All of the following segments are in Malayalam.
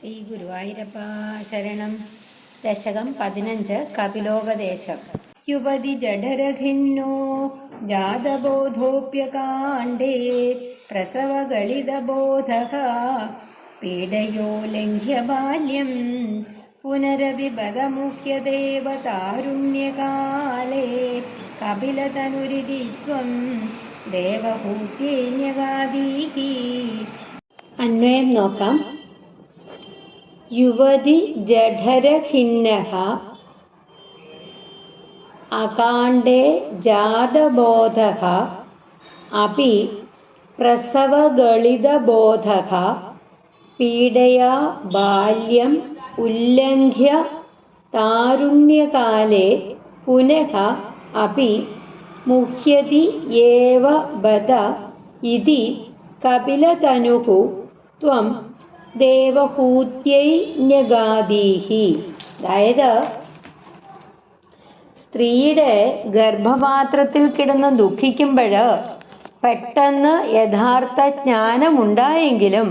ശ്രീ ഗുരുവായൂരപ്പ ശരണം. ദശകം 15. കപിലോപദേശം. യുവതി ജഡരഖിന്നോ ജാതബോധോപ്യകാണ്ഡേ പ്രസവഗളിതബോധഃ പീഡയോ ലംഘ്യ ബാല്യം പുനരവിപദമുഹ്യദേവ താരുണ്യകാലേ കപിലതനുരിതി ത്വം ദേവഭൂത്യന്യഗാദീഹി. അന്വയം നോക്കാം. യുവതി ജഠരഖിന്നഃ അകാണ്ഡേ ജാതബോധഃ അപി പ്രസവഗളിതബോധഃ പീഡയാ ബാല്യം ഉല്ലംഘ്യ താരുണ്യകാലേ പുനഃ അപി മുഹ്യതി ഏവ ബദ ഇതി കപിലതനുഃ ത്വം ദേവഹൂത്യൈന്യഗാദീഹി. അതായത് സ്ത്രീയുടെ ഗർഭപാത്രത്തിൽ കിടന്ന് ദുഃഖിക്കുമ്പോൾ പെട്ടെന്ന് യഥാർത്ഥ ജ്ഞാനമുണ്ടായെങ്കിലും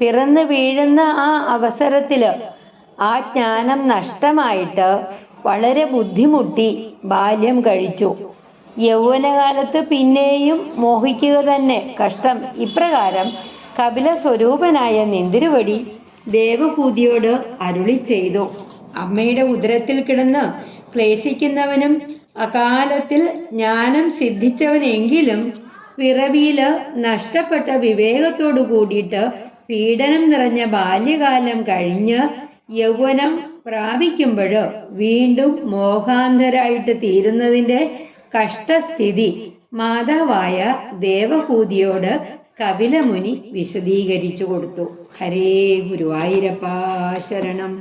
പിറന്നു വീഴുന്ന ആ അവസരത്തിൽ ആ ജ്ഞാനം നഷ്ടമായിട്ട് വളരെ ബുദ്ധിമുട്ടി ബാല്യം കഴിച്ചു. യൗവനകാലത്ത് പിന്നെയും മോഹിക്കുക തന്നെ കഷ്ടം. ഇപ്രകാരം കപില സ്വരൂപനായ നിന്തിരുവടി ദേവഹൂതിയോട് അരുളി ചെയ്തു. അമ്മയുടെ ഉദരത്തിൽ കിടന്ന് ക്ലേശിക്കുന്നവനും അകാലത്തിൽ ജ്ഞാനം സിദ്ധിച്ചവനെങ്കിലും പിറവിയില് നഷ്ടപ്പെട്ട വിവേകത്തോടു കൂടിയിട്ട് പീഡനം നിറഞ്ഞ ബാല്യകാലം കഴിഞ്ഞ് യൗവനം പ്രാപിക്കുമ്പോൾ വീണ്ടും മോഹാന്ധരായിട്ട് തീരുന്നതിൻ്റെ കഷ്ടസ്ഥിതി മാതാവായ ദേവഹൂതിയോട് കപിലമുനി വിശദീകരിച്ചു കൊടുത്തു. ഹരേ ഗുരുവായൂരപ്പ ശരണം.